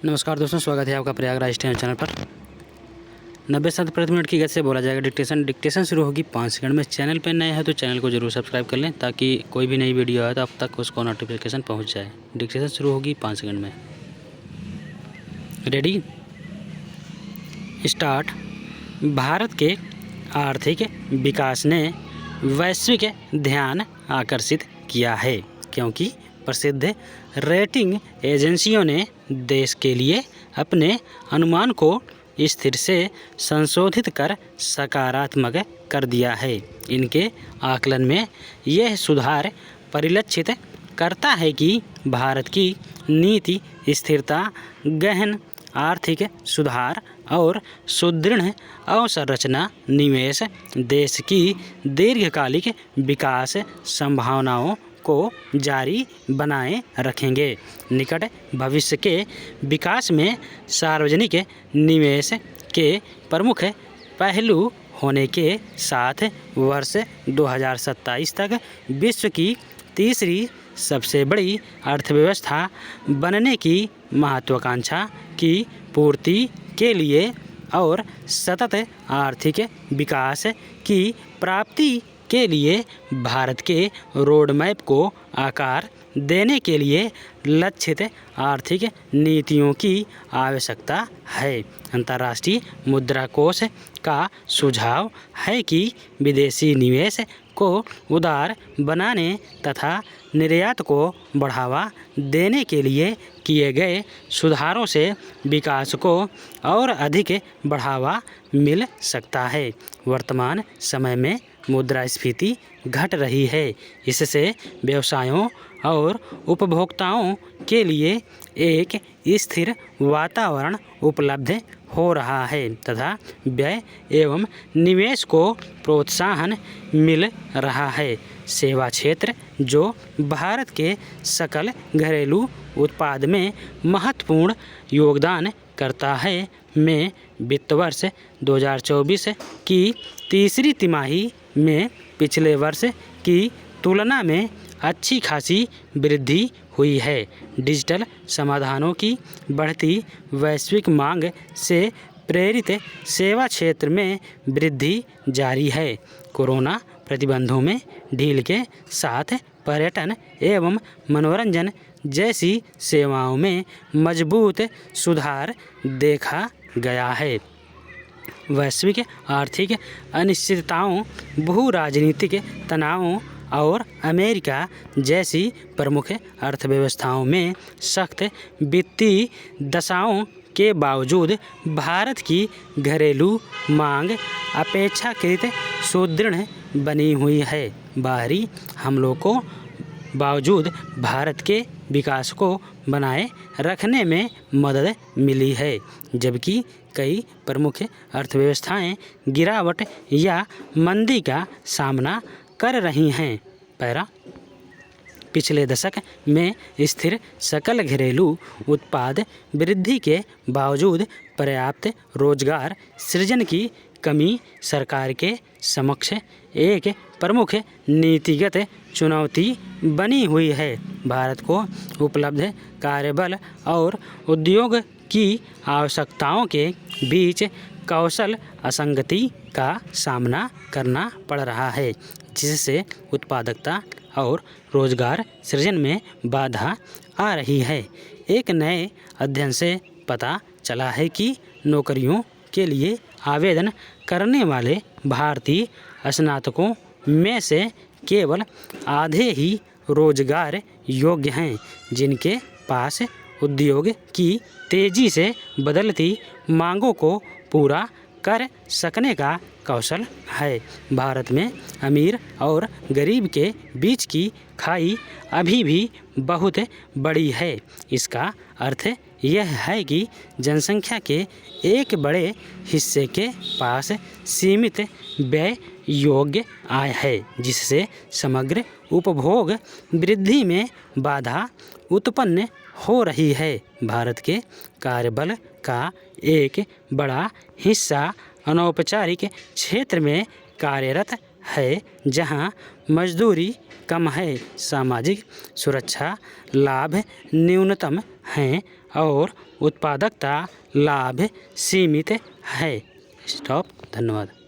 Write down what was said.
नमस्कार दोस्तों, स्वागत है आपका प्रयागराज टेन चैनल पर। 90 शब्द प्रति मिनट की गति से बोला जाएगा। डिक्टेशन शुरू होगी 5 सेकंड में। चैनल पर नए हैं तो चैनल को जरूर सब्सक्राइब कर लें ताकि कोई भी नई वीडियो आए तो अब तक उसको नोटिफिकेशन पहुंच जाए। डिक्टेशन शुरू होगी 5 सेकंड में। Ready, start. भारत के आर्थिक विकास ने वैश्विक ध्यान आकर्षित किया है क्योंकि प्रसिद्ध रेटिंग एजेंसियों ने देश के लिए अपने अनुमान को स्थिर से संशोधित कर सकारात्मक कर दिया है। इनके आकलन में यह सुधार परिलक्षित करता है कि भारत की नीति स्थिरता, गहन आर्थिक सुधार और सुदृढ़ अवसंरचना निवेश देश की दीर्घकालिक विकास संभावनाओं को जारी बनाए रखेंगे। निकट भविष्य के विकास में सार्वजनिक निवेश के प्रमुख पहलू होने के साथ वर्ष 2027 तक विश्व की तीसरी सबसे बड़ी अर्थव्यवस्था बनने की महत्वाकांक्षा की पूर्ति के लिए और सतत आर्थिक विकास की प्राप्ति के लिए भारत के रोड मैप को आकार देने के लिए लक्षित आर्थिक नीतियों की आवश्यकता है। अंतर्राष्ट्रीय मुद्रा कोष का सुझाव है कि विदेशी निवेश को उदार बनाने तथा निर्यात को बढ़ावा देने के लिए किए गए सुधारों से विकास को और अधिक बढ़ावा मिल सकता है। वर्तमान समय में मुद्रास्फीति घट रही है। इससे व्यवसायों और उपभोक्ताओं के लिए एक स्थिर वातावरण उपलब्ध हो रहा है तथा व्यय एवं निवेश को प्रोत्साहन मिल रहा है। सेवा क्षेत्र, जो भारत के सकल घरेलू उत्पाद में महत्वपूर्ण योगदान करता है, में वित्त वर्ष 2024 की तीसरी तिमाही में पिछले वर्ष की तुलना में अच्छी खासी वृद्धि हुई है। डिजिटल समाधानों की बढ़ती वैश्विक मांग से प्रेरित सेवा क्षेत्र में वृद्धि जारी है। कोरोना प्रतिबंधों में ढील के साथ पर्यटन एवं मनोरंजन जैसी सेवाओं में मजबूत सुधार देखा गया है। वैश्विक आर्थिक अनिश्चितताओं, भू राजनीतिक तनावों और अमेरिका जैसी प्रमुख अर्थव्यवस्थाओं में सख्त वित्तीय दशाओं के बावजूद भारत की घरेलू मांग अपेक्षाकृत सुदृढ़ बनी हुई है। बाहरी हमलों को बावजूद भारत के विकास को बनाए रखने में मदद मिली है, जबकि कई प्रमुख अर्थव्यवस्थाएं गिरावट या मंदी का सामना कर रही हैं। पिछले दशक में स्थिर सकल घरेलू उत्पाद वृद्धि के बावजूद पर्याप्त रोजगार सृजन की कमी सरकार के समक्ष एक प्रमुख नीतिगत चुनौती बनी हुई है। भारत को उपलब्ध कार्यबल और उद्योग की आवश्यकताओं के बीच कौशल असंगति का सामना करना पड़ रहा है, जिससे उत्पादकता और रोजगार सृजन में बाधा आ रही है। एक नए अध्ययन से पता चला है कि नौकरियों के लिए आवेदन करने वाले भारतीय स्नातकों में से केवल आधे ही रोजगार योग्य हैं, जिनके पास उद्योग की तेजी से बदलती मांगों को पूरा कर सकने का कौशल है। भारत में अमीर और गरीब के बीच की खाई अभी भी बहुत बड़ी है। इसका अर्थ यह है कि जनसंख्या के एक बड़े हिस्से के पास सीमित व्यय योग्य आय है, जिससे समग्र उपभोग वृद्धि में बाधा उत्पन्न हो रही है। भारत के कार्यबल का एक बड़ा हिस्सा अनौपचारिक क्षेत्र में कार्यरत है, जहां मजदूरी कम है, सामाजिक सुरक्षा लाभ न्यूनतम हैं और उत्पादकता लाभ सीमित है। स्टॉप। धन्यवाद।